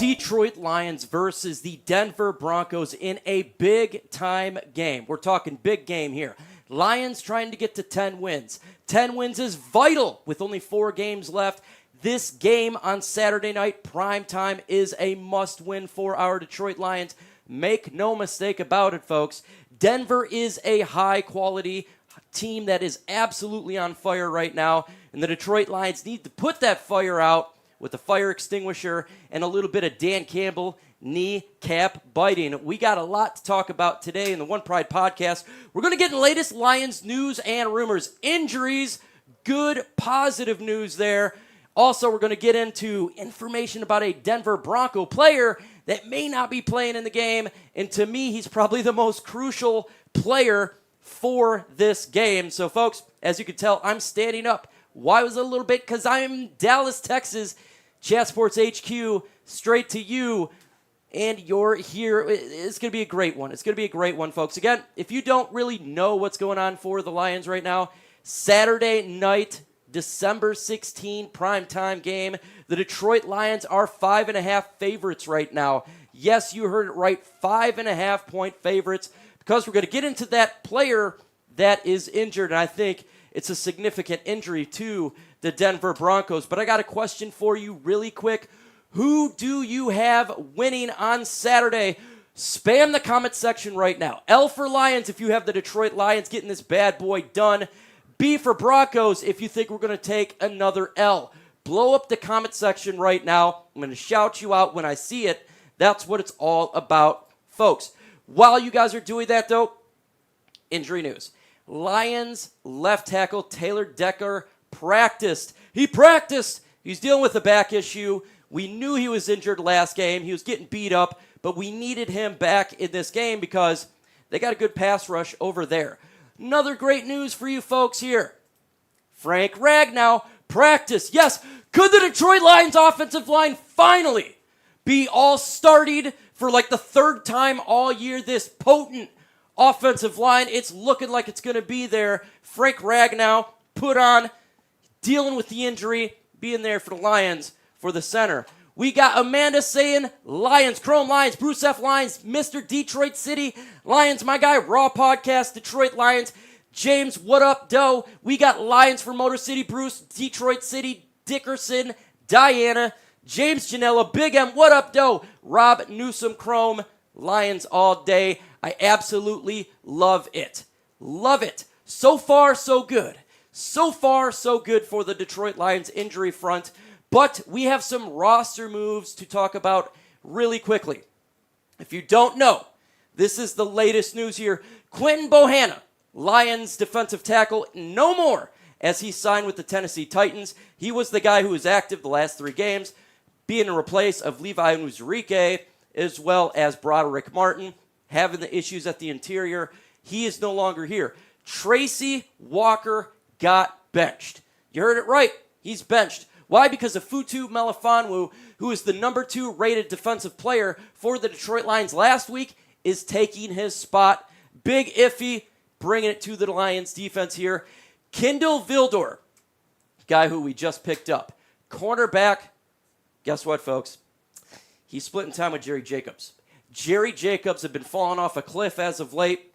Detroit Lions versus the Denver Broncos in a big-time game. We're talking big game here. Lions trying to get to 10 wins. 10 wins is vital with only 4 games left. This game on Saturday night, prime time, is a must-win for our Detroit Lions. Make no mistake about it, folks. Denver is a high-quality team that is absolutely on fire right now, and the Detroit Lions need to put that fire out with a fire extinguisher and a little bit of Dan Campbell kneecap biting. We got a lot to talk about today in the One Pride podcast. We're going to get the latest Lions news and rumors. Injuries, good, positive news there. Also, we're going to get into information about a Denver Bronco player that may not be playing in the game. And to me, he's probably the most crucial player for this game. So, folks, as you can tell, I'm standing up. Why was it a little bit? Because I'm in Dallas, Texas, Chat Sports HQ, straight to you, and you're here. It's going to be a great one. It's going to be a great one, folks. Again, if you don't really know what's going on for the Lions right now, Saturday night, December 16, primetime game. The Detroit Lions are 5.5 favorites right now. Yes, you heard it right, 5.5 point favorites, because we're going to get into that player that is injured, and I think it's a significant injury to the Denver Broncos. But I got a question for you really quick. Who do you have winning on Saturday? Spam the comment section right now. L for Lions if you have the Detroit Lions getting this bad boy done. B for Broncos if you think we're going to take another L. Blow up the comment section right now. I'm going to shout you out when I see it. That's what it's all about, folks. While you guys are doing that, though, injury news. Lions left tackle Taylor Decker practiced. He practiced. He's dealing with a back issue. We knew he was injured last game. He was getting beat up, but we needed him back in this game because they got a good pass rush over there. Another great news for you folks here. Frank Ragnow practiced. Yes, could the Detroit Lions offensive line finally be all started for like the third time all year? This potent offensive line, it's looking like it's going to be there. Frank Ragnow put on, dealing with the injury, being there for the Lions for the center. We got Amanda saying Lions, Chrome Lions, Bruce F. Lions, Mr. Detroit City Lions, my guy, Raw Podcast, Detroit Lions. James, what up, Doe? We got Lions for Motor City, Bruce, Detroit City, Dickerson, Diana, James Janella, Big M, what up, Doe? Rob Newsom, Chrome, Lions all day. I absolutely love it. Love it. So far, so good. So far, so good for the Detroit Lions injury front. But we have some roster moves to talk about really quickly. If you don't know, this is the latest news here. Quentin Bohanna, Lions defensive tackle, no more as he signed with the Tennessee Titans. He was the guy who was active the last 3 games, being in replace of Levi Onwuzurike, as well as Broderick Martin, having the issues at the interior. He is no longer here. Tracy Walker got benched. You heard it right. He's benched. Why? Because of Futu Melifonwu, who is the number 2 rated defensive player for the Detroit Lions last week, is taking his spot. Big Iffy bringing it to the Lions defense here. Kindle Vildor, guy who we just picked up. Cornerback, guess what, folks? He's splitting time with Jerry Jacobs. Jerry Jacobs had been falling off a cliff as of late,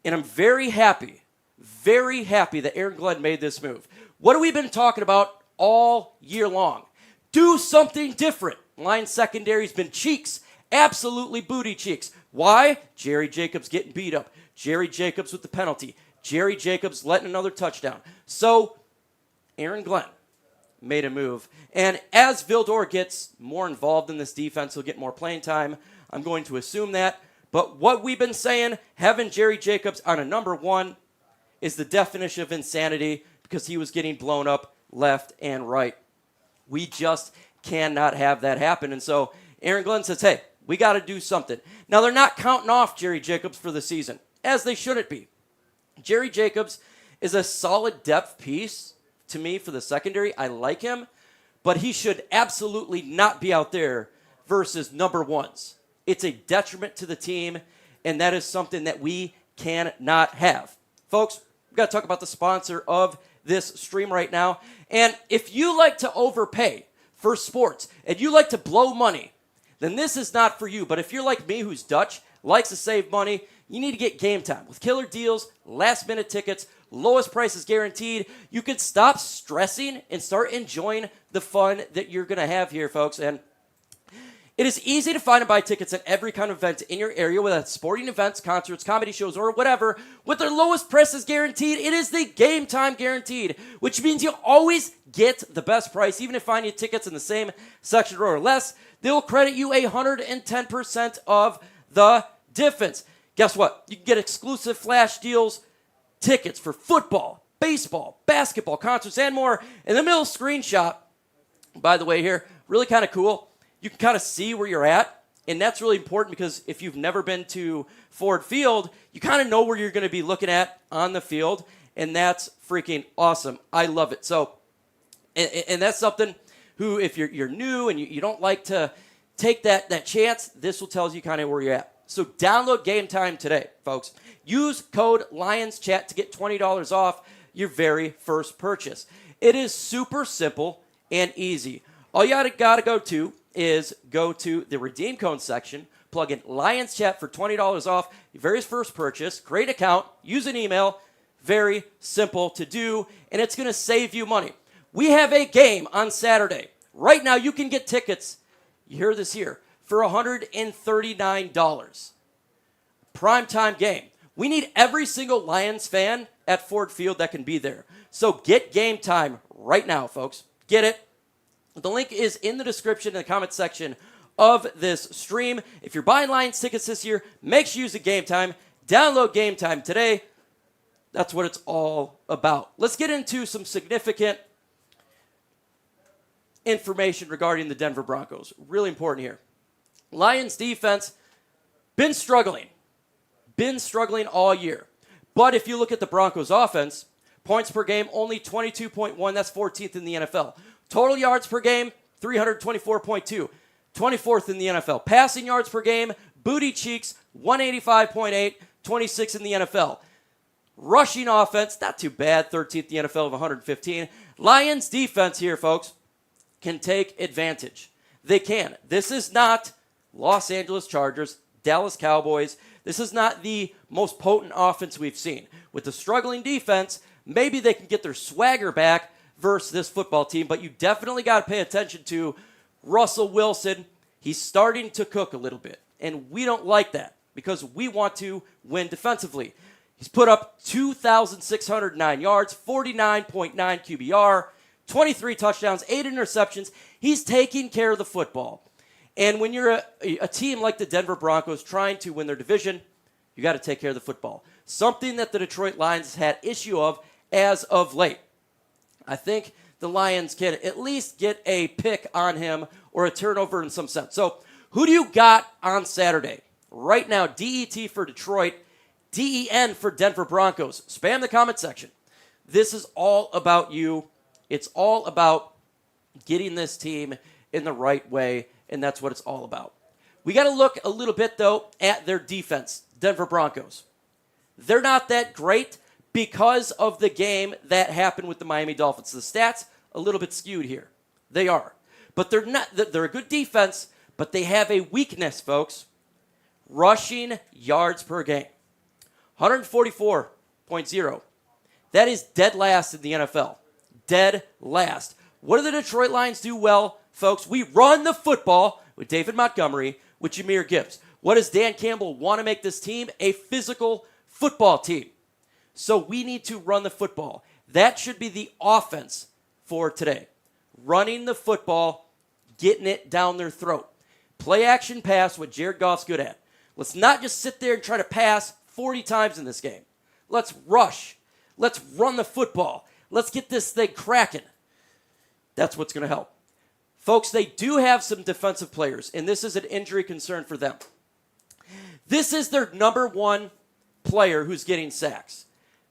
and I'm very happy that Aaron Glenn made this move. What have we been talking about all year long? Do something different. Lions secondary's been cheeks, absolutely booty cheeks. Why? Jerry Jacobs getting beat up. Jerry Jacobs with the penalty. Jerry Jacobs letting another touchdown. So, Aaron Glenn made a move. And as Vildor gets more involved in this defense, he'll get more playing time. I'm going to assume that. But what we've been saying, having Jerry Jacobs on a number 1 is the definition of insanity because he was getting blown up left and right. We just cannot have that happen. And so Aaron Glenn says, hey, we got to do something. Now, they're not counting off Jerry Jacobs for the season, as they shouldn't be. Jerry Jacobs is a solid depth piece to me for the secondary. I like him, but he should absolutely not be out there versus number 1s. It's a detriment to the team, and that is something that we cannot have. Folks, we've got to talk about the sponsor of this stream right now. And if you like to overpay for sports and you like to blow money then this is not for you. But if you're like me, who's Dutch, likes to save money, you need to get Game Time. With killer deals, last-minute tickets, lowest prices guaranteed, you can stop stressing and start enjoying the fun that you're going to have here, folks. And it is easy to find and buy tickets at every kind of event in your area, whether that's sporting events, concerts, comedy shows, or whatever. With their lowest prices guaranteed, it is the Game Time guaranteed, which means you'll always get the best price. Even if finding tickets in the same section row or less, they'll credit you 110% of the difference. Guess what? You can get exclusive flash deals, tickets for football, baseball, basketball, concerts, and more. In the middle screenshot, by the way here, really kind of cool. You can kind of see where you're at, and that's really important because if you've never been to Ford Field, you kind of know where you're going to be looking at on the field, and that's freaking awesome. I love it. So, and that's something who, if you're new and you don't like to take that chance, this will tell you kind of where you're at. So download Game Time today, folks. Use code LIONSCHAT to get $20 off your very first purchase. It is super simple and easy. All you gotta go to is go to the redeem code section, plug in Lions Chat for $20 off your very first purchase, create an account, use an email, very simple to do, and it's going to save you money. We have a game on Saturday. Right now, you can get tickets, you hear this here, for $139. Primetime game. We need every single Lions fan at Ford Field that can be there. So get Game Time right now, folks. Get it. The link is in the description in the comment section of this stream. If you're buying Lions tickets this year, make sure you use the Game Time. Download Game Time today. That's what it's all about. Let's get into some significant information regarding the Denver Broncos. Really important here. Lions defense, been struggling all year. But if you look at the Broncos offense, points per game, only 22.1. That's 14th in the NFL. Total yards per game, 324.2. 24th in the NFL. Passing yards per game, booty cheeks, 185.8. 26 in the NFL. Rushing offense, not too bad. 13th in the NFL of 115. Lions defense here, folks, can take advantage. They can. This is not Los Angeles Chargers, Dallas Cowboys. This is not the most potent offense we've seen. With the struggling defense, maybe they can get their swagger back versus this football team, but you definitely got to pay attention to Russell Wilson. He's starting to cook a little bit, and we don't like that because we want to win defensively. He's put up 2,609 yards, 49.9 QBR, 23 touchdowns, 8 interceptions. He's taking care of the football. And when you're a team like the Denver Broncos trying to win their division, you got to take care of the football. Something that the Detroit Lions has had issue of as of late. I think the Lions can at least get a pick on him or a turnover in some sense. So who do you got on Saturday? Right now, DET for Detroit, DEN for Denver Broncos. Spam the comment section. This is all about you. It's all about getting this team in the right way, and that's what it's all about. We got to look a little bit, though, at their defense, Denver Broncos. They're not that great because of the game that happened with the Miami Dolphins. The stats, a little bit skewed here. They are. But they're not. They're a good defense, but they have a weakness, folks. Rushing yards per game. 144.0. That is dead last in the NFL. Dead last. What do the Detroit Lions do well, folks? We run the football with David Montgomery, with Jahmyr Gibbs. What does Dan Campbell want to make this team? A physical football team. So we need to run the football. That should be the offense for today. Running the football, getting it down their throat. Play action pass, what Jared Goff's good at. Let's not just sit there and try to pass 40 times in this game. Let's rush. Let's run the football. Let's get this thing cracking. That's what's going to help. Folks, they do have some defensive players, and this is an injury concern for them. This is their number one player who's getting sacks.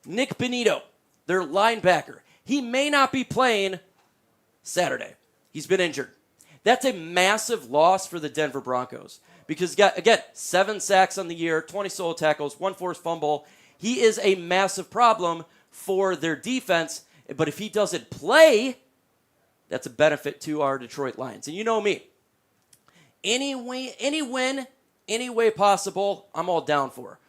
Nick Benito, their linebacker. He may not be playing Saturday. He's been injured. That's a massive loss for the Denver Broncos because, again, 7 sacks on the year, 20 solo tackles, 1 forced fumble. He is a massive problem for their defense, but if he doesn't play, that's a benefit to our Detroit Lions. And you know me. any win, any way possible, I'm all down for.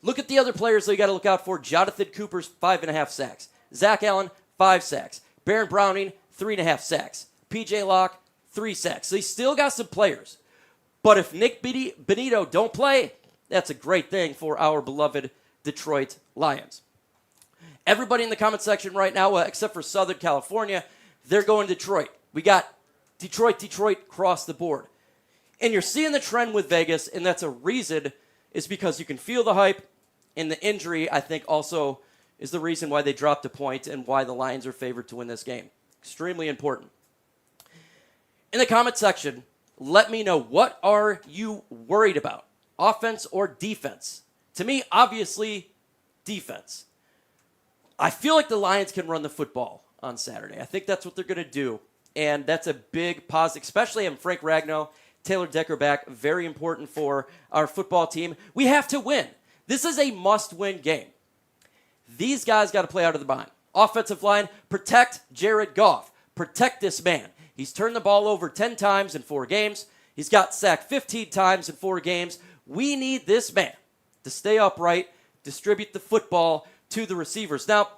Look at the other players that you got to look out for. Jonathan Cooper's 5.5 sacks. Zach Allen, 5 sacks. Baron Browning, 3.5 sacks. PJ Locke, 3 sacks. So he still got some players. But if Nick Benito don't play, that's a great thing for our beloved Detroit Lions. Everybody in the comment section right now, except for Southern California, they're going to Detroit. We got Detroit across the board. And you're seeing the trend with Vegas, and that's a reason, is because you can feel the hype, and the injury, I think, also is the reason why they dropped a point and why the Lions are favored to win this game. Extremely important. In the comment section, let me know, what are you worried about? Offense or defense? To me, obviously, defense. I feel like the Lions can run the football on Saturday. I think that's what they're going to do, and that's a big positive, especially having Frank Ragnow, Taylor Decker back, very important for our football team. We have to win. This is a must-win game. These guys got to play out of the bind. Offensive line, protect Jared Goff. Protect this man. He's turned the ball over 10 times in 4 games. He's got sacked 15 times in 4 games. We need this man to stay upright, distribute the football to the receivers. Now,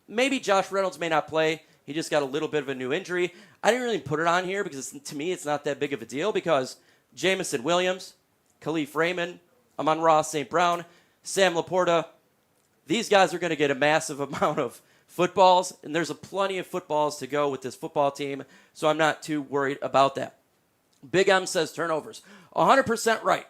maybe Josh Reynolds may not play. He just got a little bit of a new injury. I didn't really put it on here because to me it's not that big of a deal because Jamison Williams, Khalif Raymond, Amon-Ra St. Brown, Sam Laporta, these guys are going to get a massive amount of footballs, and there's plenty of footballs to go with this football team, so I'm not too worried about that. Big M says turnovers. 100% right.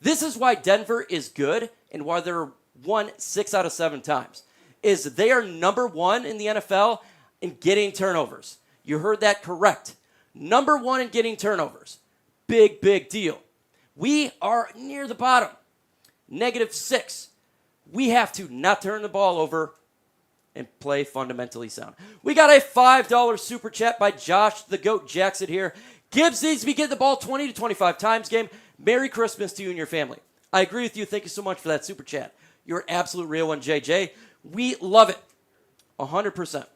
This is why Denver is good and why they're won 6 out of 7 times, is they are number 1 in the NFL in getting turnovers. You heard that correct. Number 1 in getting turnovers. Big, big deal. We are near the bottom. -6. We have to not turn the ball over and play fundamentally sound. We got a $5 super chat by Josh the Goat Jackson here. Gibbs needs to be getting the ball 20 to 25 times game. Merry Christmas to you and your family. I agree with you. Thank you so much for that super chat. You're an absolute real one, JJ. We love it. 100%.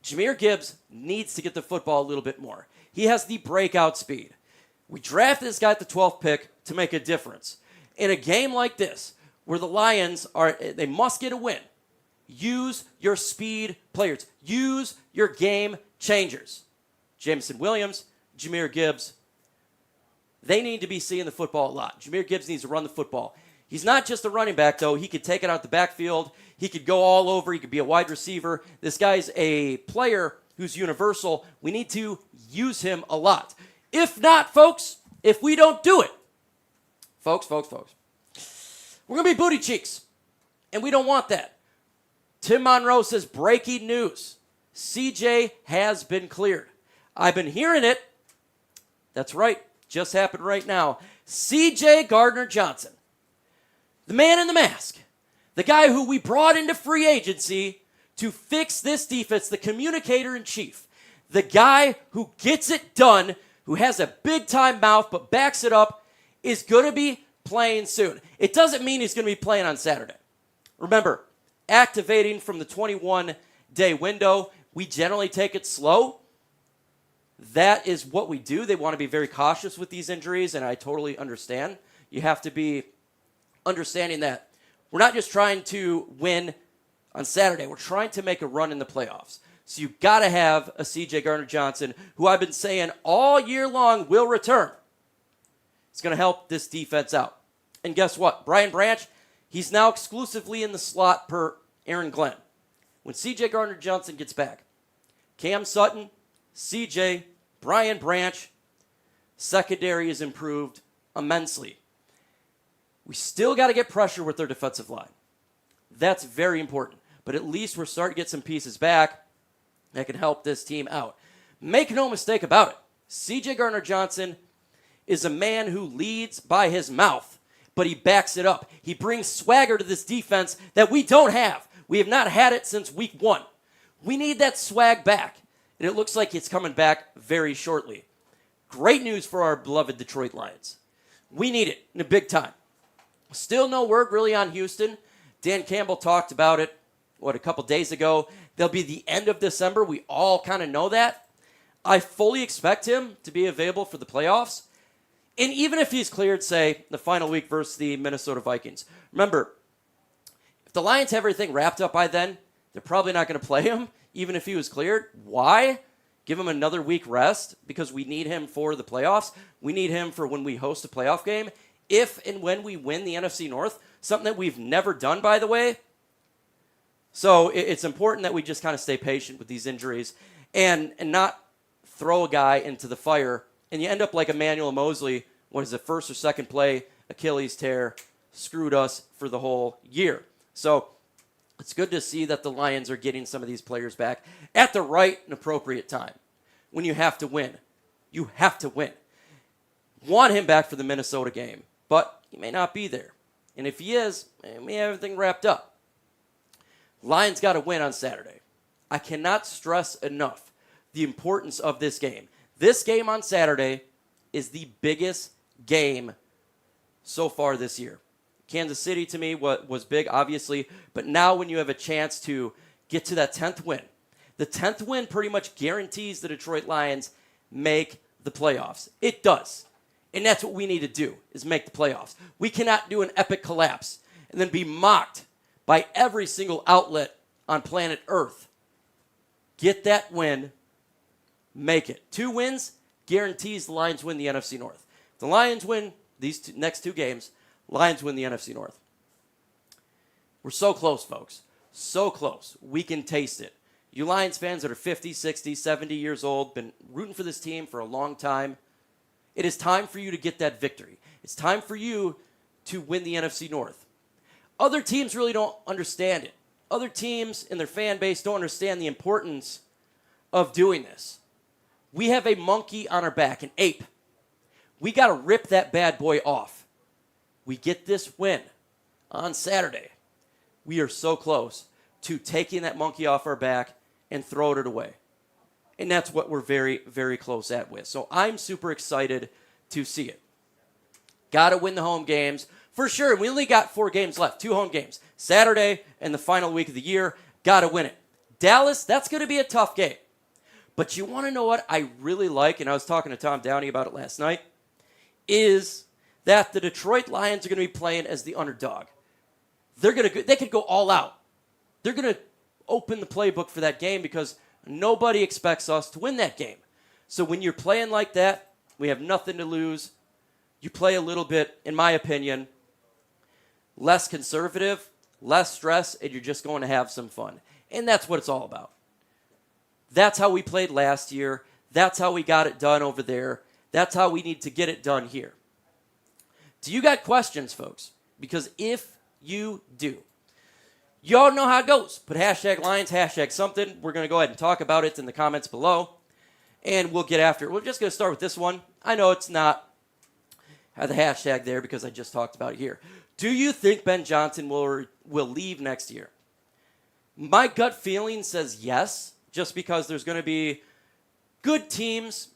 Jahmyr Gibbs needs to get the football a little bit more. He has the breakout speed. We drafted this guy at the 12th pick to make a difference. In a game like this, where the Lions they must get a win, use your speed players. Use your game changers. Jameson Williams, Jahmyr Gibbs, they need to be seeing the football a lot. Jahmyr Gibbs needs to run the football. He's not just a running back, though. He could take it out the backfield. He could go all over. He could be a wide receiver. This guy's a player who's universal. We need to use him a lot. If not, folks, if we don't do it, folks, we're going to be booty cheeks, and we don't want that. Tim Monroe says, breaking news. CJ has been cleared. I've been hearing it. That's right. Just happened right now. CJ Gardner-Johnson, the man in the mask, the guy who we brought into free agency to fix this defense, the communicator in chief, the guy who gets it done, who has a big-time mouth but backs it up, is going to be playing soon. It doesn't mean he's going to be playing on Saturday. Remember, activating from the 21-day window, we generally take it slow. That is what we do. They want to be very cautious with these injuries, and I totally understand. You have to be understanding that we're not just trying to win on Saturday. We're trying to make a run in the playoffs. So you've got to have a CJ Gardner-Johnson, who I've been saying all year long will return. It's going to help this defense out. And guess what? Brian Branch, he's now exclusively in the slot per Aaron Glenn. When CJ Gardner-Johnson gets back, Cam Sutton, CJ, Brian Branch, secondary is improved immensely. We still got to get pressure with their defensive line. That's very important. But at least we're starting to get some pieces back that can help this team out. Make no mistake about it. CJ Gardner-Johnson is a man who leads by his mouth, but he backs it up. He brings swagger to this defense that we don't have. We have not had it since week 1. We need that swag back, and it looks like it's coming back very shortly. Great news for our beloved Detroit Lions. We need it in a big time. Still no word really on Houston. Dan Campbell talked about it, a couple days ago. They'll be the end of December. We all kind of know that. I fully expect him to be available for the playoffs. And even if he's cleared, say, the final week versus the Minnesota Vikings, remember, if the Lions have everything wrapped up by then, they're probably not going to play him, even if he was cleared. Why? Give him another week rest because we need him for the playoffs. We need him for when we host a playoff game. If and when we win the NFC North, something that we've never done, by the way. So it's important that we just kind of stay patient with these injuries and not throw a guy into the fire. And you end up like Emmanuel Mosley, what is it, first or second play, Achilles tear, screwed us for the whole year. So it's good to see that the Lions are getting some of these players back at the right and appropriate time. When you have to win, you have to win. Want him back for the Minnesota game, but he may not be there. And if he is, we have everything wrapped up. Lions got to win on Saturday. I cannot stress enough the importance of this game. This game on Saturday is the biggest game so far this year. Kansas City, to me, was big, obviously. But now when you have a chance to get to that 10th win, the 10th win pretty much guarantees the Detroit Lions make the playoffs. It does. And that's what we need to do, is make the playoffs. We cannot do an epic collapse and then be mocked by every single outlet on planet Earth. Get that win, make it. 2 wins guarantees the Lions win the NFC North. If the Lions win these next 2 games, Lions win the NFC North. We're so close, folks. So close. We can taste it. You Lions fans that are 50, 60, 70 years old, been rooting for this team for a long time, it is time for you to get that victory. It's time for you to win the NFC North. Other teams really don't understand it. Other teams and their fan base don't understand the importance of doing this. We have a monkey on our back, an ape. We got to rip that bad boy off. We get this win on Saturday. We are so close to taking that monkey off our back and throwing it away. And that's what we're very, very close at with. So I'm super excited to see it. Got to win the home games. For sure, we only got 4 games left, 2 home games. Saturday and the final week of the year, got to win it. Dallas, that's going to be a tough game. But you want to know what I really like, and I was talking to Tom Downey about it last night, is that the Detroit Lions are going to be playing as the underdog. They could go all out. They're going to open the playbook for that game because nobody expects us to win that game. So when you're playing like that, we have nothing to lose. You play a little bit, in my opinion, less conservative, less stress, and you're just going to have some fun. And that's what it's all about. That's how we played last year. That's how we got it done over there. That's how we need to get it done here. Do you got questions, folks? Because if you do, you all know how it goes. Put hashtag Lions, hashtag something. We're going to go ahead and talk about it in the comments below, and we'll get after it. We're just going to start with this one. I know it's not the hashtag there because I just talked about it here. Do you think Ben Johnson will leave next year? My gut feeling says yes, just because there's going to be good teams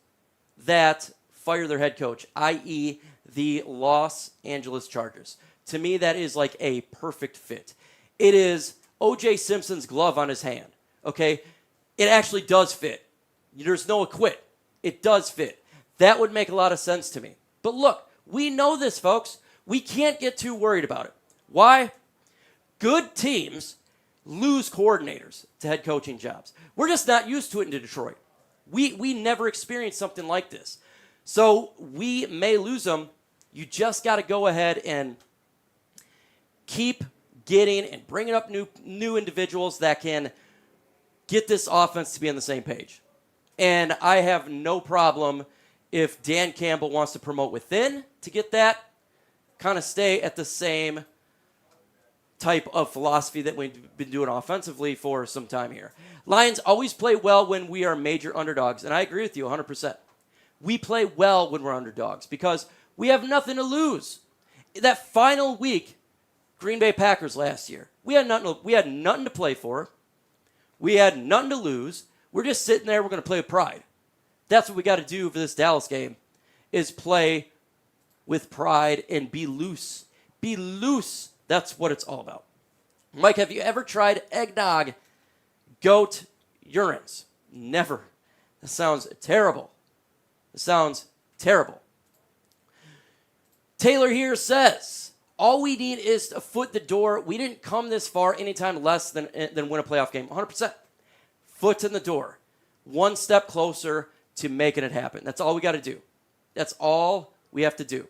that fire their head coach, i.e. the Los Angeles Chargers. To me, that is like a perfect fit. It is O.J. Simpson's glove on his hand, okay? It actually does fit. There's no quit. It does fit. That would make a lot of sense to me. But look, we know this, folks. We can't get too worried about it. Why? Good teams lose coordinators to head coaching jobs. We're just not used to it in Detroit. We never experienced something like this. So we may lose them. You just got to go ahead and keep getting and bringing up new individuals that can get this offense to be on the same page. And I have no problem if Dan Campbell wants to promote within to get that, kind of stay at the same type of philosophy that we've been doing offensively for some time here. Lions always play well when we are major underdogs, and I agree with you 100%. We play well when we're underdogs because we have nothing to lose. That final week, Green Bay Packers last year, we had nothing to play for. We had nothing to lose. We're just sitting there. We're going to play with pride. That's what we got to do for this Dallas game, is play with pride and be loose. Be loose. That's what it's all about. Mike, have you ever tried eggnog goat urines? Never. That sounds terrible. It sounds terrible. Taylor here says, all we need is a foot the door. We didn't come this far anytime less than win a playoff game. 100%. Foot in the door. One step closer to making it happen. That's all we got to do. That's all we have to do.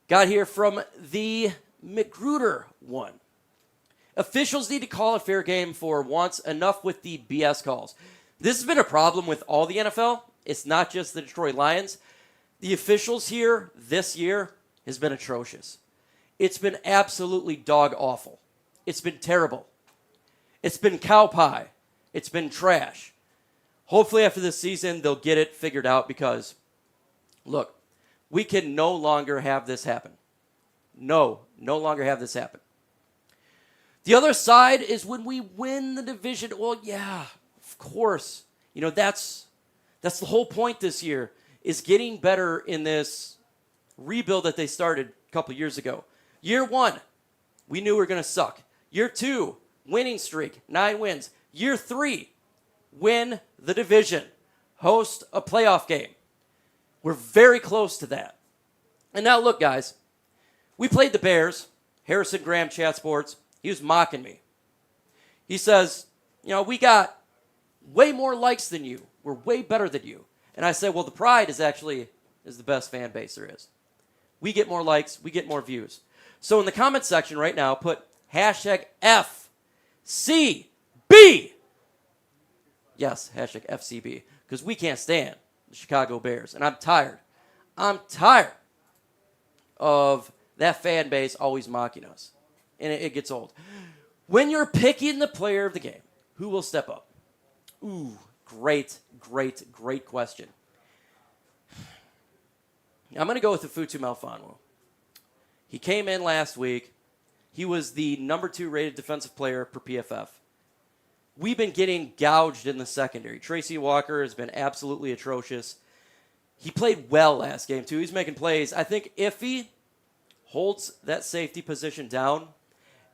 Got here from the McGruder one. Officials need to call a fair game for once. Enough with the BS calls. This has been a problem with all the NFL. It's not just the Detroit Lions. The officials here this year has been atrocious. It's been absolutely dog awful. It's been terrible. It's been cow pie. It's been trash. Hopefully after this season, they'll get it figured out because, look, we can no longer have this happen. No longer have this happen. The other side is when we win the division. Well, yeah, of course. You know, that's the whole point this year is getting better in this rebuild that they started a couple years ago. Year 1, we knew we were going to suck. Year 2, winning streak, 9 wins. Year 3, win the division, host a playoff game. We're very close to that. And now look, guys, we played the Bears. Harrison Graham, Chat Sports, he was mocking me. He says, you know, we got way more likes than you. We're way better than you. And I said, well, the Pride is the best fan base there is. We get more likes. We get more views. So in the comment section right now, put hashtag FCB. Yes, hashtag FCB. Because we can't stand the Chicago Bears. And I'm tired. I'm tired of that fan base always mocking us. And it gets old. When you're picking the player of the game, who will step up? Ooh, great question. I'm going to go with Futu Melifonwu. He came in last week. He was the number 2 rated defensive player per PFF. We've been getting gouged in the secondary. Tracy Walker has been absolutely atrocious. He played well last game, too. He's making plays. I think if he holds that safety position down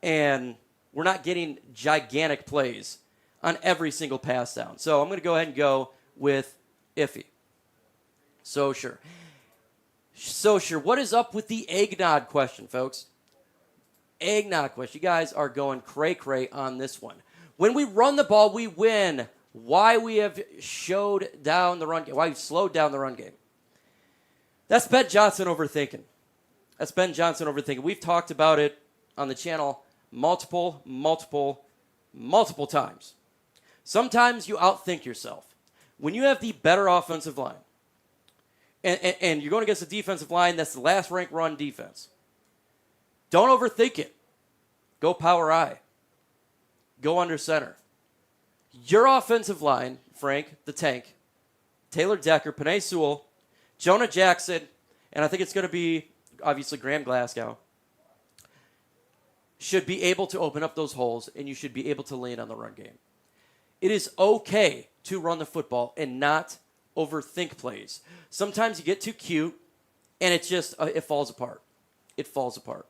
and we're not getting gigantic plays on every single pass down. So I'm going to go ahead and go with Iffy. So sure. What is up with the eggnog question, folks? Eggnog question. You guys are going cray-cray on this one. When we run the ball, we win. Why we have slowed down the run game. That's Ben Johnson overthinking. We've talked about it on the channel multiple times. Sometimes you outthink yourself. When you have the better offensive line, and you're going against a defensive line that's the last ranked run defense, don't overthink it. Go power I. Go under center. Your offensive line, Frank, the Tank, Taylor Decker, Penei Sewell, Jonah Jackson, and I think it's going to be, obviously, Graham Glasgow, should be able to open up those holes, and you should be able to lean on the run game. It is okay to run the football and not overthink plays. Sometimes you get too cute, and it falls apart. It falls apart.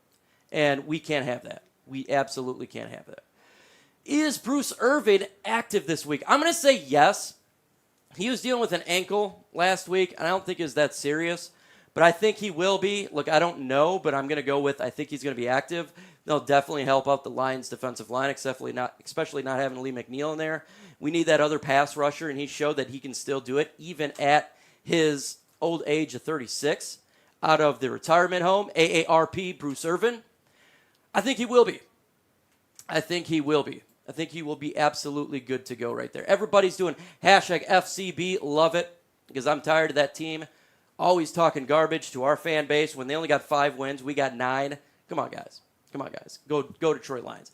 And we can't have that. We absolutely can't have that. Is Bruce Irvin active this week? I'm going to say yes. He was dealing with an ankle last week, and I don't think it was that serious. But I think he will be. Look, I don't know, but I'm going to go with I think he's going to be active. They'll definitely help out the Lions' defensive line, especially not having Lee McNeil in there. We need that other pass rusher, and he showed that he can still do it, even at his old age of 36, out of the retirement home, AARP, Bruce Irvin. I think he will be. I think he will be absolutely good to go right there. Everybody's doing hashtag FCB. Love it, because I'm tired of that team always talking garbage to our fan base. When they only got 5 wins, we got 9. Come on, guys. Go Detroit Lions.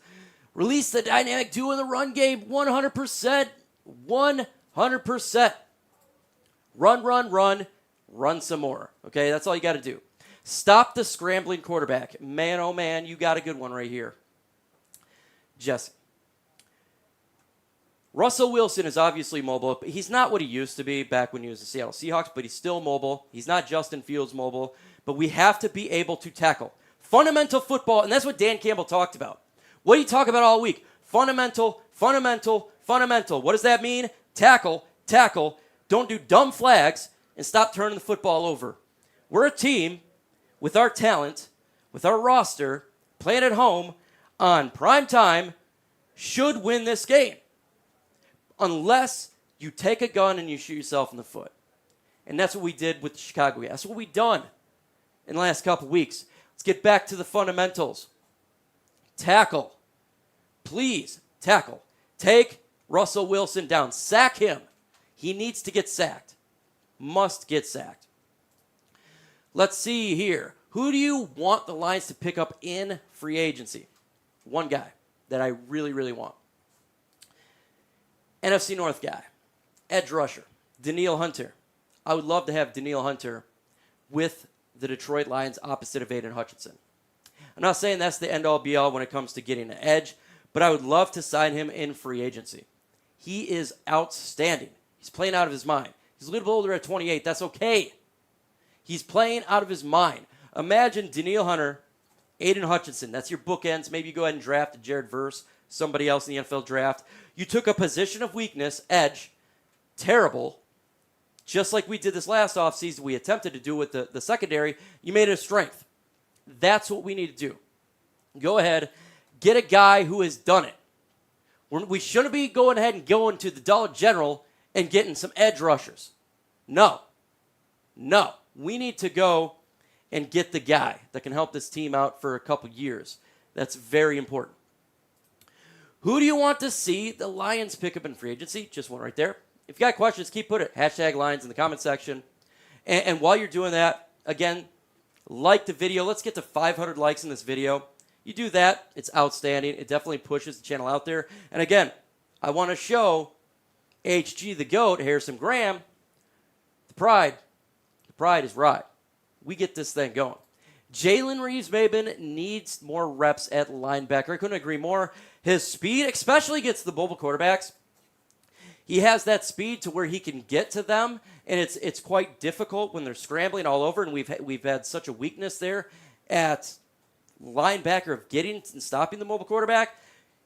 Release the dynamic duo in the run game 100%. 100%. Run some more. Okay, that's all you got to do. Stop the scrambling quarterback. Man, oh man, you got a good one right here. Jesse. Russell Wilson is obviously mobile. But he's not what he used to be back when he was the Seattle Seahawks, but he's still mobile. He's not Justin Fields mobile, but we have to be able to tackle. Fundamental football, and that's what Dan Campbell talked about. What did he talk about all week? Fundamental. What does that mean? Tackle. Don't do dumb flags and stop turning the football over. We're a team with our talent, with our roster, playing at home on prime time, should win this game. Unless you take a gun and you shoot yourself in the foot. And that's what we did with the Chicago game. That's what we've done in the last couple weeks. Let's get back to the fundamentals. Tackle. Please, tackle. Take Russell Wilson down. Sack him. He needs to get sacked. Must get sacked. Let's see here. Who do you want the Lions to pick up in free agency? One guy that I really, really want. NFC North guy. Edge rusher. Danielle Hunter. I would love to have Danielle Hunter with the Detroit Lions opposite of Aidan Hutchinson. I'm not saying that's the end-all be-all when it comes to getting an edge, but I would love to sign him in free agency. He is outstanding. He's playing out of his mind. He's a little older at 28. That's okay. He's playing out of his mind. Imagine Danielle Hunter, Aidan Hutchinson. That's your bookends. Maybe you go ahead and draft a Jared Verse, somebody else in the NFL draft. You took a position of weakness, edge, terrible, just like we did this last offseason. We attempted to do with the secondary. You made it a strength. That's what we need to do. Go ahead, get a guy who has done it. We shouldn't be going ahead and going to the Dollar General and getting some edge rushers. No. We need to go and get the guy that can help this team out for a couple years. That's very important. Who do you want to see the Lions pick up in free agency? Just one right there. If you got questions, keep putting it. Hashtag Lions in the comment section. And while you're doing that, again, like the video. Let's get to 500 likes in this video. You do that, it's outstanding. It definitely pushes the channel out there. And again, I want to show HG the GOAT, Harrison Graham, the pride. The pride is right. We get this thing going. Jalen Reeves-Maybin needs more reps at linebacker. I couldn't agree more. His speed, especially against the mobile quarterbacks, he has that speed to where he can get to them, and it's quite difficult when they're scrambling all over, and we've had such a weakness there at linebacker of getting and stopping the mobile quarterback.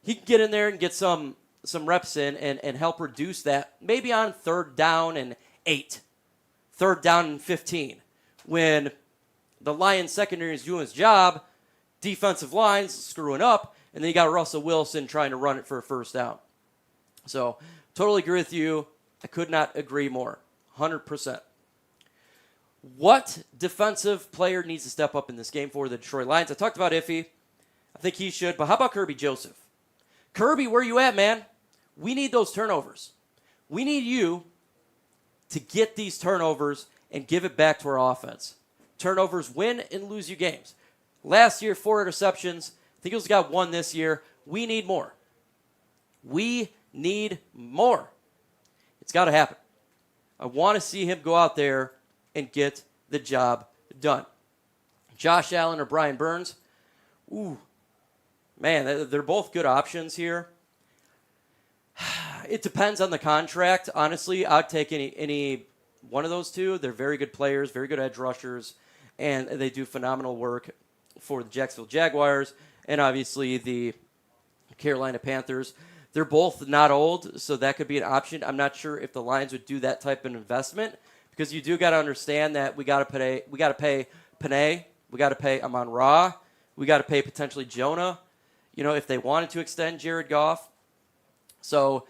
He can get in there and get some reps in and help reduce that, maybe on 3rd down and 8, 3rd down and 15, when the Lions secondary is doing his job, defensive lines screwing up, and then you got Russell Wilson trying to run it for a 1st down. So, totally agree with you. I could not agree more. 100%. What defensive player needs to step up in this game for the Detroit Lions? I talked about Iffy. I think he should, but how about Kirby Joseph? Kirby, where you at, man? We need those turnovers. We need you to get these turnovers and give it back to our offense. Turnovers win and lose you games. Last year, 4 interceptions. I think he's got 1 this year. We need more. We need more. It's got to happen. I want to see him go out there and get the job done. Josh Allen or Brian Burns? Ooh, man, they're both good options here. It depends on the contract. Honestly, I'd take any one of those two. They're very good players, very good edge rushers, and they do phenomenal work for the Jacksonville Jaguars and obviously the Carolina Panthers. They're both not old, so that could be an option. I'm not sure if the Lions would do that type of investment because you do got to understand that we got to pay Panay, we got to pay Amon-Ra, we got to pay potentially Jonah. If they wanted to extend Jared Goff. So,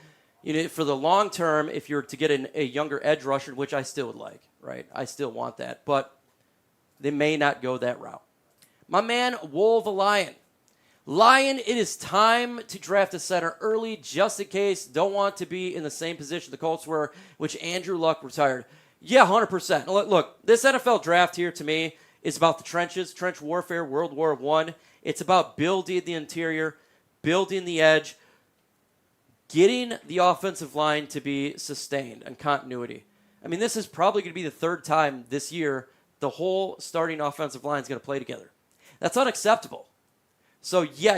for the long term, if you're to get a younger edge rusher, which I still would like, right? I still want that, but they may not go that route. My man, Wool the Lion. Lion, it is time to draft a center early just in case. Don't want to be in the same position the Colts were, which Andrew Luck retired. Yeah, 100%. Look, this NFL draft here to me is about the trenches, trench warfare, World War I. It's about building the interior, building the edge, getting the offensive line to be sustained and continuity. I mean, this is probably going to be the 3rd time this year the whole starting offensive line is going to play together. That's unacceptable. So, yeah,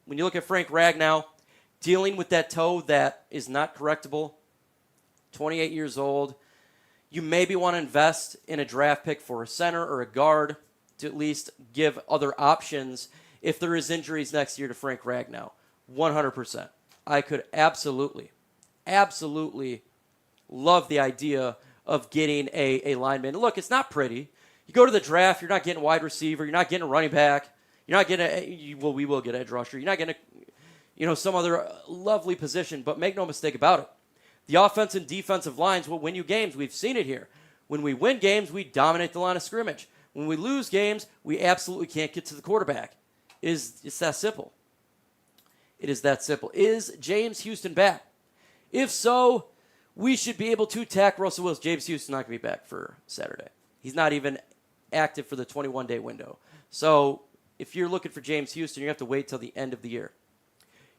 when you look at Frank Ragnow, dealing with that toe that is not correctable, 28 years old, you maybe want to invest in a draft pick for a center or a guard to at least give other options if there is injuries next year to Frank Ragnow. 100%. I could absolutely love the idea of getting a lineman. Look, it's not pretty. You go to the draft, you're not getting a wide receiver, you're not getting a running back, you're not getting we will get edge rusher, you're not getting some other lovely position, but make no mistake about it. The offense and defensive lines will win you games. We've seen it here. When we win games, we dominate the line of scrimmage. When we lose games, we absolutely can't get to the quarterback. It's that simple. It is that simple. Is James Houston back? If so, we should be able to attack Russell Wilson. James Houston's not going to be back for Saturday. He's not even active for the 21-day window. So if you're looking for James Houston, you have to wait till the end of the year.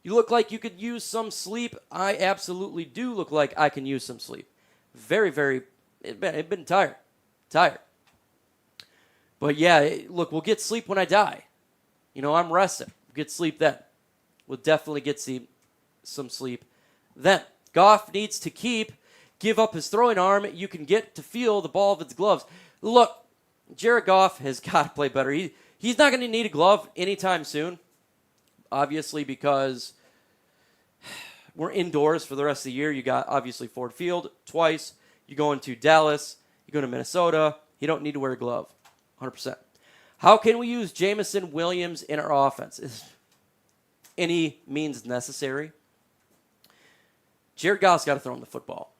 You look like you could use some sleep. I absolutely do look like I can use some sleep. Very, very, I've been tired. But yeah, look, we'll get sleep when I die. I'm resting. We'll get sleep then. We'll definitely get some sleep then. Goff needs to give up his throwing arm. You can get to feel the ball of its gloves. Look, Jared Goff has got to play better. He's not going to need a glove anytime soon, obviously, because we're indoors for the rest of the year. You got, obviously, Ford Field twice. You go into Dallas. You go to Minnesota. You don't need to wear a glove, 100%. How can we use Jameson Williams in our offense? Any means necessary. Jared Goff's got to throw him the football.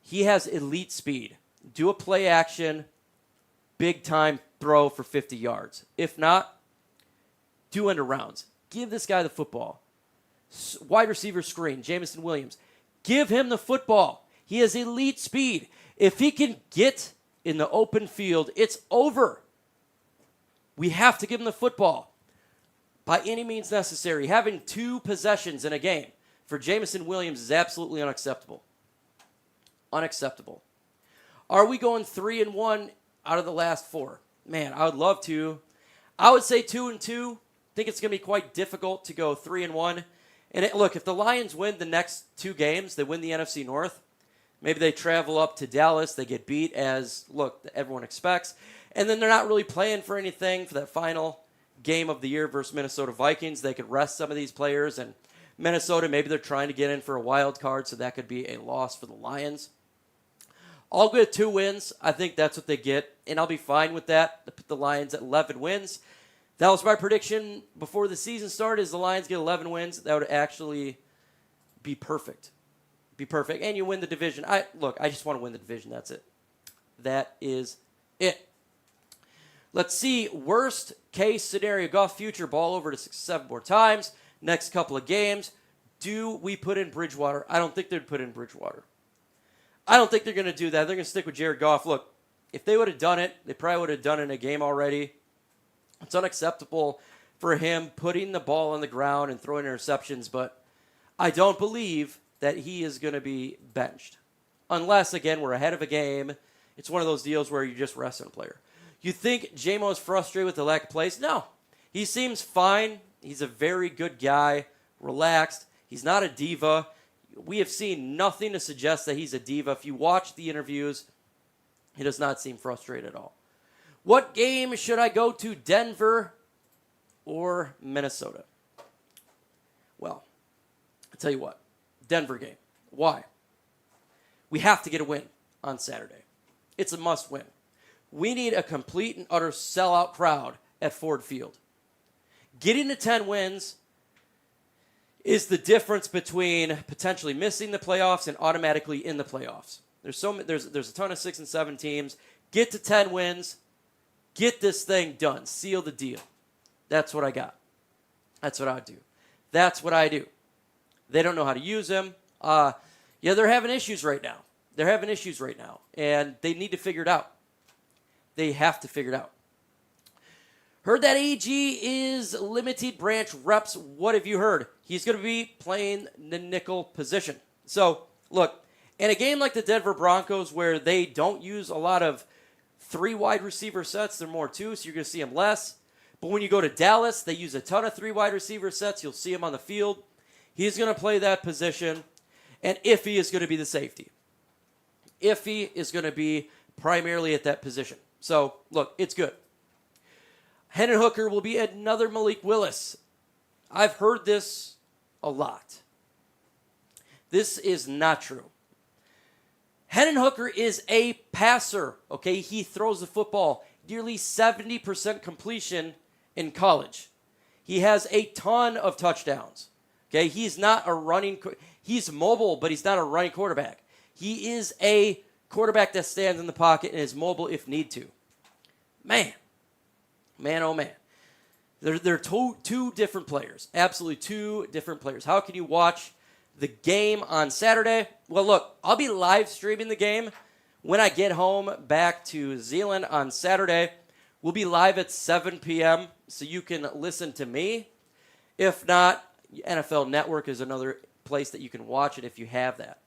He has elite speed. Do a play action, big time throw for 50 yards. If not, do end arounds. Give this guy the football. Wide receiver screen, Jameson Williams. Give him the football. He has elite speed. If he can get in the open field, it's over. We have to give him the football by any means necessary. Having 2 possessions in a game for Jameson Williams is absolutely unacceptable. Unacceptable. Are we going 3-1 out of the last 4? Man, I would love to. I would say 2-2. I think it's going to be quite difficult to go 3-1. And look, if the Lions win the next 2 games, they win the NFC North. Maybe they travel up to Dallas. They get beat as, look, everyone expects. And then they're not really playing for anything for that final game of the year versus Minnesota Vikings. They could rest some of these players. And Minnesota, maybe they're trying to get in for a wild card, so that could be a loss for the Lions. I'll get 2 wins. I think that's what they get, and I'll be fine with that. I put the Lions at 11 wins. That was my prediction before the season started, is the Lions get 11 wins. That would actually be perfect. Be perfect. And you win the division. I just want to win the division. That's it. That is it. Let's see. Worst case scenario. Goff future ball over to 7 more times. Next couple of games. Do we put in Bridgewater? I don't think they'd put in Bridgewater. I don't think they're going to do that. They're going to stick with Jared Goff. Look, if they would have done it, they probably would have done it in a game already. It's unacceptable for him putting the ball on the ground and throwing interceptions, but I don't believe that he is going to be benched. Unless, again, we're ahead of a game. It's one of those deals where you just rest on a player. You think J-Mo's frustrated with the lack of plays? No. He seems fine. He's a very good guy, relaxed. He's not a diva. We have seen nothing to suggest that he's a diva. If you watch the interviews, he does not seem frustrated at all. What game should I go to, Denver or Minnesota? Well, I'll tell you what. Denver game. Why? We have to get a win on Saturday. It's a must win. We need a complete and utter sellout crowd at Ford Field. Getting to 10 wins is the difference between potentially missing the playoffs and automatically in the playoffs. There's a ton of 6 and 7 teams. Get to 10 wins. Get this thing done. Seal the deal. That's what I got. That's what I do. That's what I do. They don't know how to use him. They're having issues right now. And they need to figure it out. They have to figure it out. Heard that AG is limited branch reps. What have you heard? He's going to be playing the nickel position. So, look, in a game like the Denver Broncos where they don't use a lot of 3 wide receiver sets, they're more 2, so you're going to see him less. But when you go to Dallas, they use a ton of 3 wide receiver sets. You'll see him on the field. He's going to play that position. And Iffy is going to be the safety. Iffy is going to be primarily at that position. So, look, it's good. Hendon Hooker will be another Malik Willis. I've heard this a lot. This is not true. Hendon Hooker is a passer, okay? He throws the football nearly 70% completion in college. He has a ton of touchdowns, okay? He's not a he's mobile, but he's not a running quarterback. He is a quarterback that stands in the pocket and is mobile if need to. Man, oh man. They're two different players, absolutely two different players. How can you watch the game on Saturday? Well, look, I'll be live streaming the game when I get home back to Zealand on Saturday. We'll be live at 7 p.m., so you can listen to me. If not, NFL Network is another place that you can watch it if you have that.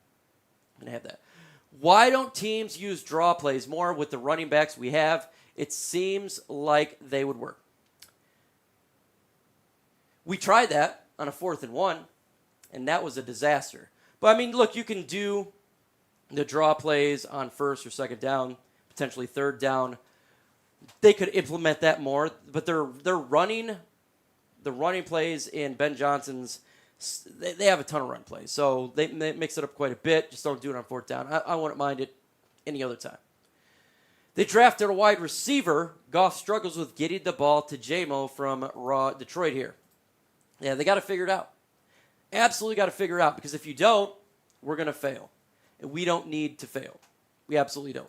Why don't teams use draw plays more with the running backs we have? It seems like they would work. We tried that on a 4th and 1, and that was a disaster. But, I mean, look, you can do the draw plays on 1st or 2nd down, potentially 3rd down. They could implement that more, but they're running the running plays in Ben Johnson's. They have a ton of run plays, so they mix it up quite a bit. Just don't do it on 4th down. I wouldn't mind it any other time. They drafted a wide receiver. Goff struggles with getting the ball to J-Mo from Detroit here. Yeah, they got to figure it out. Absolutely got to figure it out, because if you don't, we're going to fail. And we don't need to fail. We absolutely don't.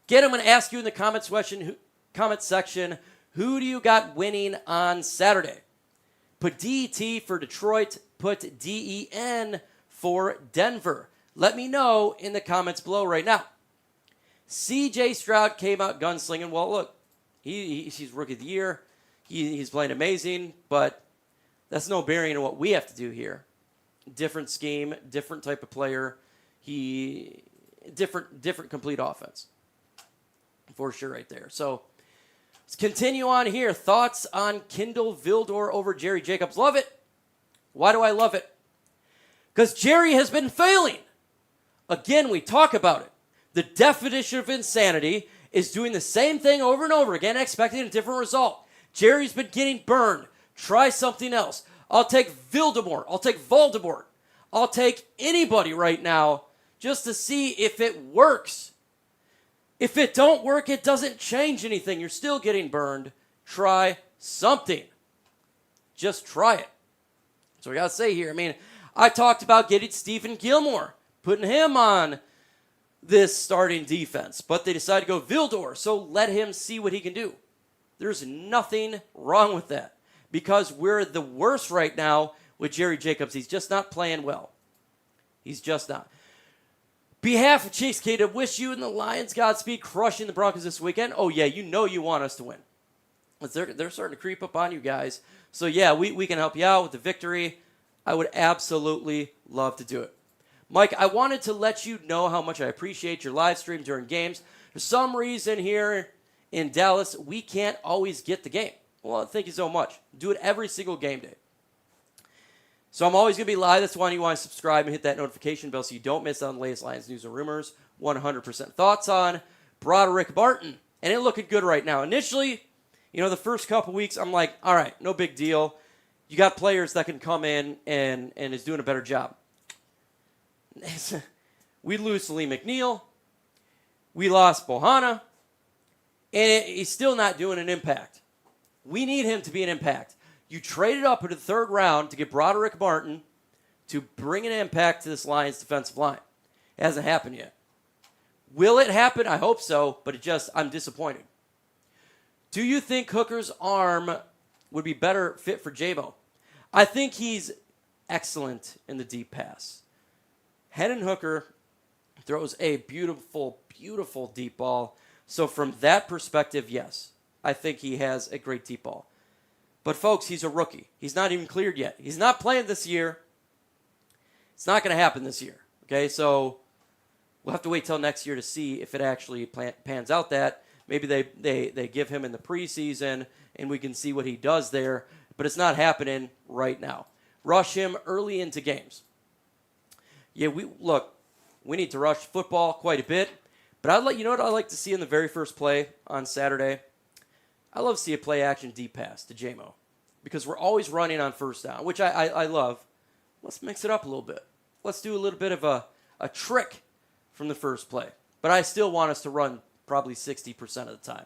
Again, I'm going to ask you in the comment section, who do you got winning on Saturday? Put DET for Detroit. Put DEN for Denver. Let me know in the comments below right now. CJ Stroud came out gunslinging. Well, look, he's Rookie of the Year. He's playing amazing, but that's no bearing on what we have to do here. Different scheme, different type of player. Different complete offense. For sure right there. So let's continue on here. Thoughts on Kindle Vildor over Jerry Jacobs. Love it. Why do I love it? Because Jerry has been failing. Again, we talk about it. The definition of insanity is doing the same thing over and over again, expecting a different result. Jerry's been getting burned. Try something else. I'll take Voldemort. I'll take Voldemort. I'll take anybody right now just to see if it works. If it don't work, it doesn't change anything. You're still getting burned. Try something. Just try it. That's what I got to say here. I mean, I talked about getting Stephen Gilmore, putting him on this starting defense, but they decided to go Vildor, so let him see what he can do. There's nothing wrong with that, because we're the worst right now with Jerry Jacobs. He's just not playing well. He's just not. Behalf of Chase K, to wish you and the Lions Godspeed, crushing the Broncos this weekend. Oh, yeah, you know you want us to win. They're starting to creep up on you guys. So, yeah, we can help you out with the victory. I would absolutely love to do it. Mike, I wanted to let you know how much I appreciate your live stream during games. For some reason here in Dallas, we can't always get the game. Well, thank you so much. Do it every single game day. So I'm always going to be live. That's why you want to subscribe and hit that notification bell so you don't miss out on the latest Lions news and rumors. 100% thoughts on Broderick Barton. And it looking good right now. Initially, the first couple weeks, I'm like, all right, no big deal. You got players that can come in and is doing a better job. We lose Salim McNeil. We lost Bohanna. And he's still not doing an impact. We need him to be an impact. You traded up into the 3rd round to get Broderick Barton to bring an impact to this Lions defensive line. It hasn't happened yet. Will it happen? I hope so, but I'm disappointed. Do you think Hooker's arm would be better fit for J-Mo? I think he's excellent in the deep pass. Hendon Hooker throws a beautiful, beautiful deep ball. So from that perspective, yes, I think he has a great deep ball. But, folks, he's a rookie. He's not even cleared yet. He's not playing this year. It's not going to happen this year. Okay, so we'll have to wait till next year to see if it actually pans out that. Maybe they give him in the preseason, and we can see what he does there. But it's not happening right now. Rush him early into games. Yeah, we need to rush football quite a bit. But you know what I'd like to see in the very first play on Saturday? I love to see a play-action deep pass to J-Mo, because we're always running on 1st down, which I love. Let's mix it up a little bit. Let's do a little bit of a trick from the first play. But I still want us to run probably 60% of the time.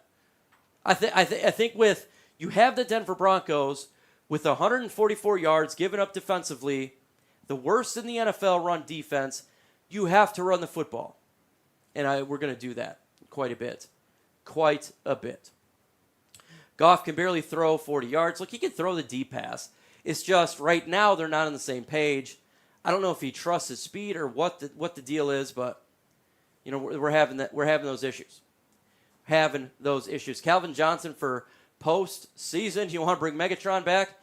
I think with you have the Denver Broncos with 144 yards given up defensively, the worst in the NFL run defense, you have to run the football. And we're going to do that quite a bit. Quite a bit. Goff can barely throw 40 yards. Look, he can throw the deep pass. It's just right now they're not on the same page. I don't know if he trusts his speed or what the deal is, but you know we're having those issues. Calvin Johnson for postseason. You want to bring Megatron back?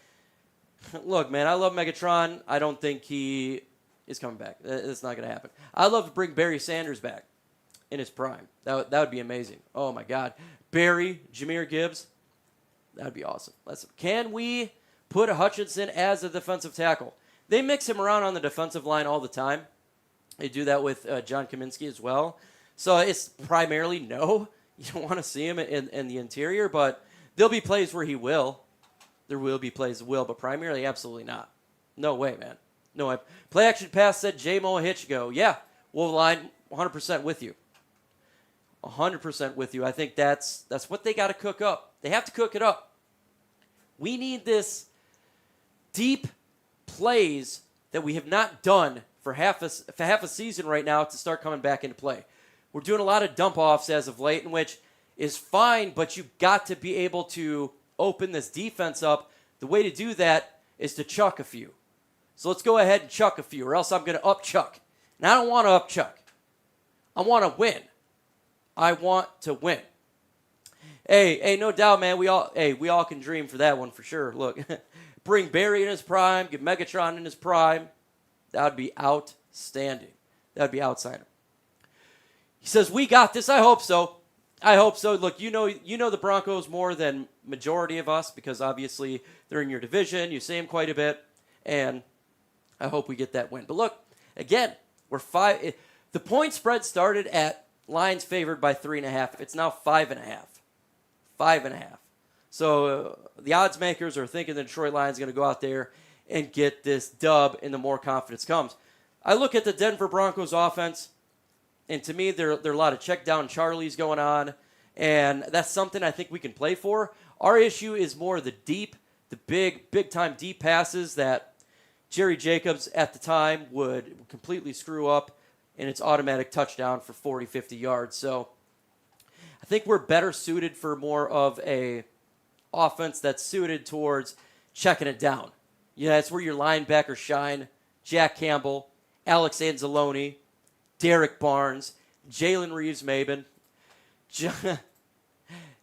Look, man, I love Megatron. I don't think he is coming back. It's not going to happen. I'd love to bring Barry Sanders back in his prime. That would be amazing. Oh, my God. Barry, Jahmyr Gibbs, that would be awesome. Can we put Hutchinson as a defensive tackle? They mix him around on the defensive line all the time. They do that with John Kaminsky as well. So it's primarily no. You don't want to see him in the interior, but there'll be plays where he will. There will be plays that will, but primarily absolutely not. No way, man. No way. Play action pass said J-Mo Hitchgo. Yeah, we'll line 100% with you. 100% with you. I think that's what they got to cook up. They have to cook it up. We need this deep plays that we have not done for half a season right now to start coming back into play. We're doing a lot of dump-offs as of late, in which is fine, but you've got to be able to open this defense up. The way to do that is to chuck a few. So let's go ahead and chuck a few, or else I'm going to up-chuck. And I don't want to up-chuck. I want to win. I want to win. Hey, no doubt, man. We all can dream for that one for sure. Look, bring Barry in his prime, get Megatron in his prime. That would be outstanding. That would be outsider. He says, we got this. I hope so. I hope so. Look, you know the Broncos more than majority of us because obviously they're in your division. You see them quite a bit, and I hope we get that win. But look, again, we're 5. The point spread started at Lions favored by 3.5. It's now 5.5. 5.5. So the odds makers are thinking the Detroit Lions are going to go out there and get this dub, and the more confidence comes. I look at the Denver Broncos offense, and to me, there are a lot of check down Charlies going on, and that's something I think we can play for. Our issue is more the big time deep passes that Jerry Jacobs at the time would completely screw up, and it's automatic touchdown for 40, 50 yards. So I think we're better suited for more of a offense that's suited towards checking it down. Yeah, that's where your linebackers shine. Jack Campbell, Alex Anzalone, Derek Barnes, Jalen Reeves-Maben.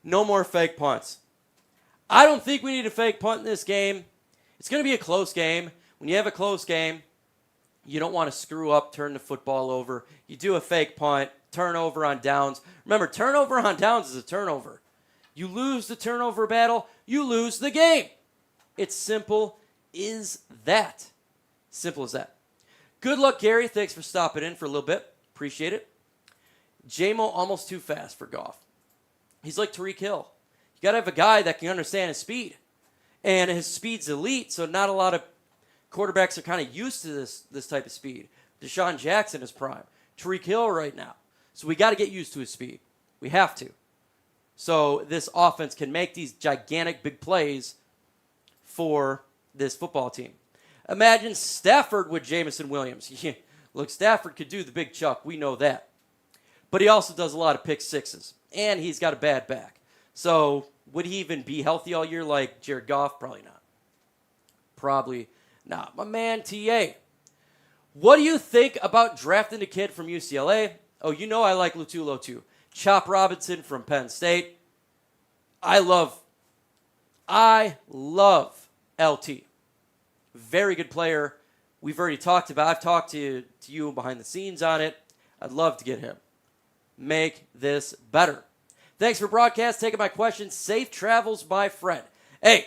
No more fake punts. I don't think we need a fake punt in this game. It's going to be a close game. When you have a close game, you don't want to screw up, turn the football over. You do a fake punt, turnover on downs. Remember, turnover on downs is a turnover. You lose the turnover battle, you lose the game. It's simple as that. Simple as that. Good luck, Gary. Thanks for stopping in for a little bit. Appreciate it. J-Mo almost too fast for Goff. He's like Tyreek Hill. You got to have a guy that can understand his speed. And his speed's elite, so not a lot of quarterbacks are kind of used to this type of speed. Deshaun Jackson is prime. Tyreek Hill right now. So we got to get used to his speed. We have to. So this offense can make these gigantic big plays for this football team. Imagine Stafford with Jameson Williams. Look, Stafford could do the big chuck. We know that. But he also does a lot of pick sixes. And he's got a bad back. So would he even be healthy all year like Jared Goff? Probably not. Probably not. My man, TA. What do you think about drafting a kid from UCLA? Oh, you know I like Lutulo too. Chop Robinson from Penn State. I love LT. Very good player. We've already talked about. I've talked to you behind the scenes on it. I'd love to get him. Make this better. Thanks for broadcast. Taking my questions. Safe travels, my friend. Hey,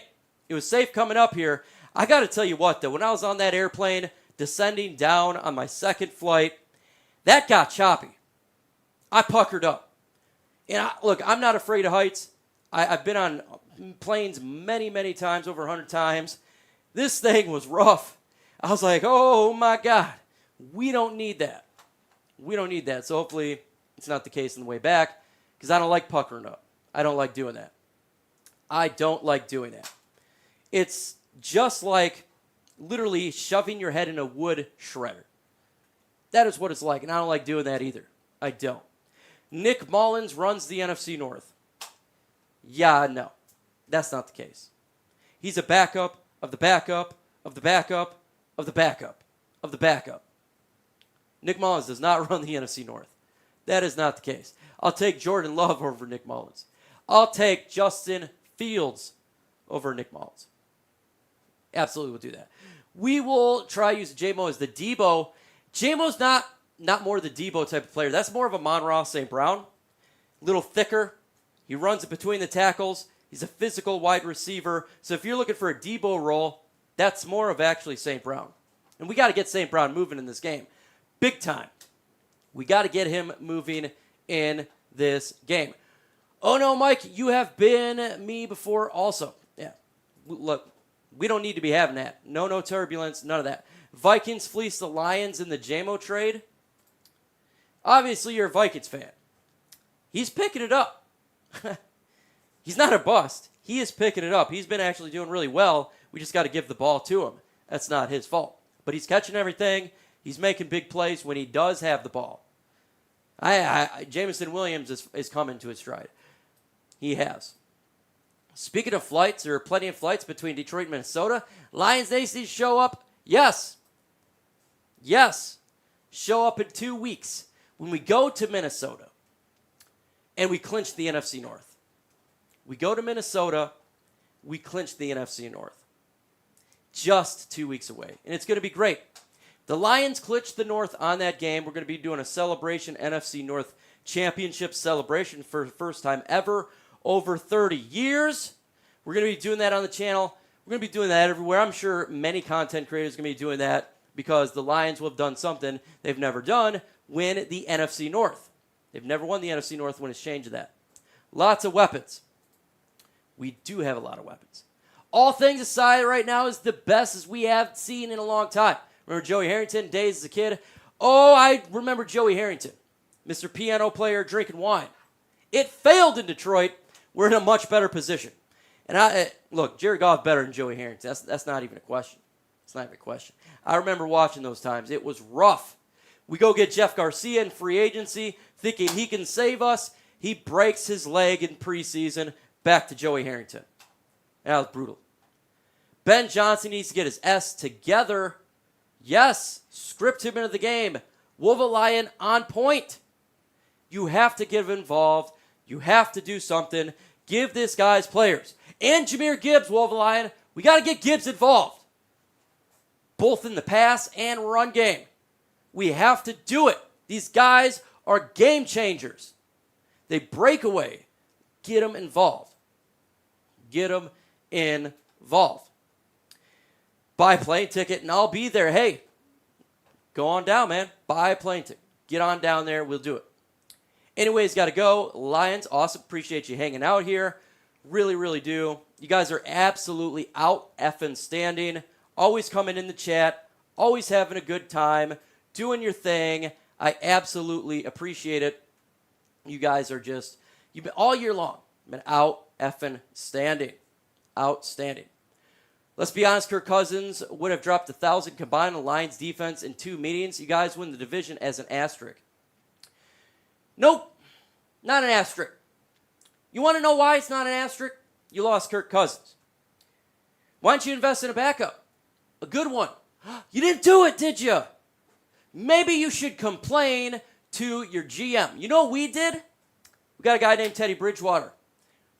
it was safe coming up here. I got to tell you what, though. When I was on that airplane, descending down on my second flight, that got choppy. I puckered up. And look, I'm not afraid of heights. I've been on planes many, many times, over 100 times. This thing was rough. I was like, oh, my God. We don't need that. We don't need that. So hopefully it's not the case on the way back because I don't like puckering up. I don't like doing that. I don't like doing that. It's just like literally shoving your head in a wood shredder. That is what it's like, and I don't like doing that either. I don't. Nick Mullins runs the NFC North. Yeah, no. That's not the case. He's a backup of the backup of the backup of the backup of the backup. Nick Mullins does not run the NFC North. That is not the case. I'll take Jordan Love over Nick Mullins. I'll take Justin Fields over Nick Mullins. Absolutely will do that. We will try using J-Mo as the Debo. J-Mo's not more the Debo type of player. That's more of a amon-ra St. Brown. A little thicker. He runs it between the tackles. He's a physical wide receiver. So if you're looking for a Debo role, that's more of actually St. Brown. And we got to get St. Brown moving in this game. Big time. We got to get him moving in this game. Oh no, Mike, you have been me before also. Yeah. Look, we don't need to be having that. No turbulence, none of that. Vikings fleece the Lions in the J-Mo trade. Obviously, you're a Vikings fan. He's picking it up. He's not a bust. He is picking it up. He's been actually doing really well. We just got to give the ball to him. That's not his fault. But he's catching everything. He's making big plays when he does have the ball. Jameson Williams is coming to his stride. He has. Speaking of flights, there are plenty of flights between Detroit and Minnesota. Lions Nation show up. Yes. Show up in 2 weeks when we go to Minnesota and we clinch the NFC North. We go to Minnesota, we clinch the NFC North. Just 2 weeks away. And it's going to be great. The Lions clinch the North on that game. We're going to be doing a celebration, NFC North Championship celebration for the first time ever, over 30 years. We're going to be doing that on the channel. We're going to be doing that everywhere. I'm sure many content creators are going to be doing that because the Lions will have done something they've never done, win the NFC North. They've never won the NFC North when it's changed that. Lots of weapons. We do have a lot of weapons. All things aside, right now is the best as we have seen in a long time. Remember Joey Harrington, days as a kid? Oh, I remember Joey Harrington, Mr. Piano player drinking wine. It failed in Detroit. We're in a much better position. And look, Jared Goff better than Joey Harrington. That's not even a question. It's not even a question. I remember watching those times. It was rough. We go get Jeff Garcia in free agency, thinking he can save us. He breaks his leg in preseason. Back to Joey Harrington. That was brutal. Ben Johnson needs to get his S together. Yes, script him into the game. Wolverine on point. You have to get involved. You have to do something. Give this guy's players. And Jahmyr Gibbs, Wolverine. We got to get Gibbs involved. Both in the pass and run game. We have to do it. These guys are game changers. They break away. Get them involved. Get them involved. Buy a plane ticket and I'll be there. Hey, go on down, man. Buy a plane ticket. Get on down there. We'll do it. Anyways, got to go. Lions, awesome. Appreciate you hanging out here. Really, really do. You guys are absolutely out effing standing. Always coming in the chat. Always having a good time. Doing your thing. I absolutely appreciate it. You guys are just, you've been all year long, been out effing standing. Outstanding. Let's be honest, Kirk Cousins would have dropped 1,000 combined on Lions defense in 2 meetings. You guys win the division as an asterisk. Nope, not an asterisk. You want to know why it's not an asterisk? You lost Kirk Cousins. Why don't you invest in a backup? A good one. You didn't do it, did you? Maybe you should complain to your GM. You know what we did? We got a guy named Teddy Bridgewater.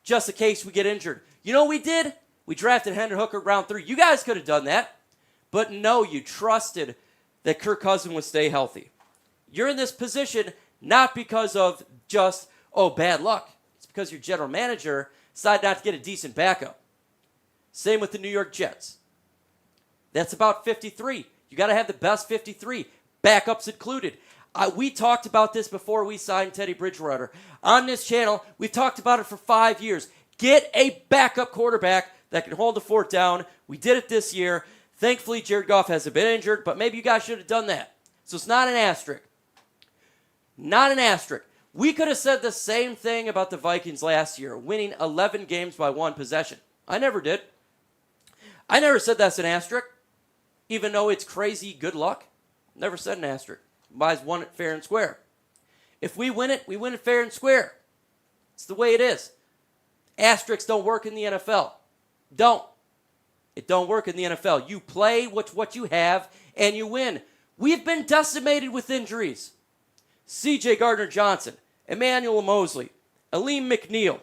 Just in case we get injured. You know what we did? We drafted Hendon Hooker round 3. You guys could have done that. But no, you trusted that Kirk Cousins would stay healthy. You're in this position not because of just, bad luck. It's because your general manager decided not to get a decent backup. Same with the New York Jets. That's about 53. You got to have the best 53. Backups included. We talked about this before we signed Teddy Bridgewater. On this channel, we've talked about it for 5 years. Get a backup quarterback that can hold the fort down. We did it this year. Thankfully, Jared Goff hasn't been injured, but maybe you guys should have done that. So it's not an asterisk. Not an asterisk. We could have said the same thing about the Vikings last year, winning 11 games by one possession. I never did. I never said that's an asterisk, even though it's crazy good luck. Never said an asterisk. Buys won it fair and square. If we win it fair and square. It's the way it is. Asterisks don't work in the NFL. Don't. It don't work in the NFL. You play with what you have, and you win. We've been decimated with injuries. C.J. Gardner-Johnson, Emmanuel Mosley, Aleem McNeil.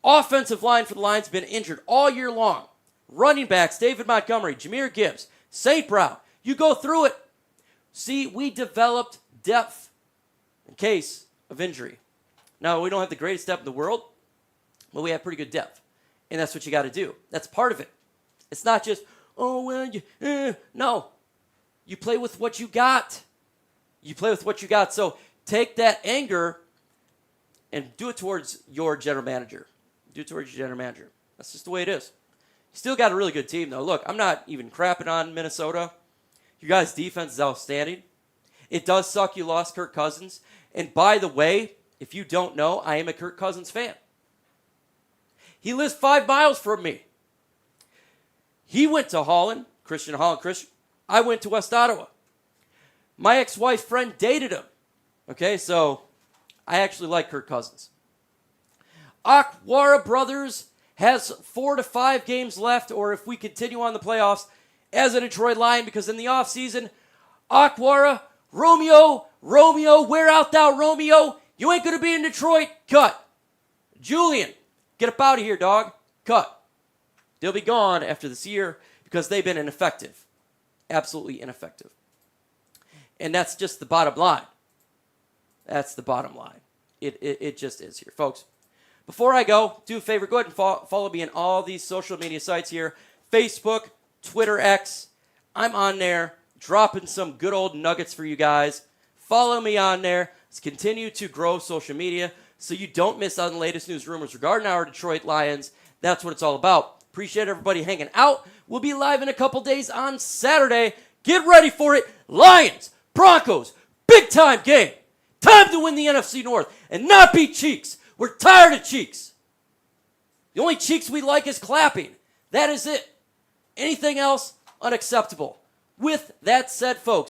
Offensive line for the Lions been injured all year long. Running backs, David Montgomery, Jahmyr Gibbs, St. Brown. You go through it. See, we developed depth in case of injury. Now, we don't have the greatest depth in the world, but we have pretty good depth. And that's what you got to do. That's part of it. It's not just, oh, well, no. You play with what you got. You play with what you got. So take that anger and do it towards your general manager. Do it towards your general manager. That's just the way it is. You still got a really good team, though. Look, I'm not even crapping on Minnesota. You guys' defense is outstanding. It does suck you lost Kirk Cousins. And by the way, if you don't know, I am a Kirk Cousins fan. He lives 5 miles from me. He went to Holland, Christian Holland, Christian. I went to West Ottawa. My ex-wife's friend dated him. Okay, so I actually like Kirk Cousins. Amon-Ra Brothers has 4 to 5 games left, or if we continue on the playoffs, as a Detroit Lion, because in the offseason, Amon-Ra, Romeo, where art thou, Romeo? You ain't going to be in Detroit. Cut. Julian, get up out of here, dog. Cut. They'll be gone after this year because they've been ineffective. Absolutely ineffective. And that's just the bottom line. That's the bottom line. It just is here. Folks, before I go, do a favor. Go ahead and follow me on all these social media sites here. Facebook, Twitter, X. I'm on there dropping some good old nuggets for you guys. Follow me on there. Let's continue to grow social media so you don't miss out on the latest news, rumors regarding our Detroit Lions. That's what it's all about. Appreciate everybody hanging out. We'll be live in a couple days on Saturday. Get ready for it. Lions, Broncos, big time game. Time to win the NFC North and not be cheeks. We're tired of cheeks. The only cheeks we like is clapping. That is it. Anything else, unacceptable. With that said, folks,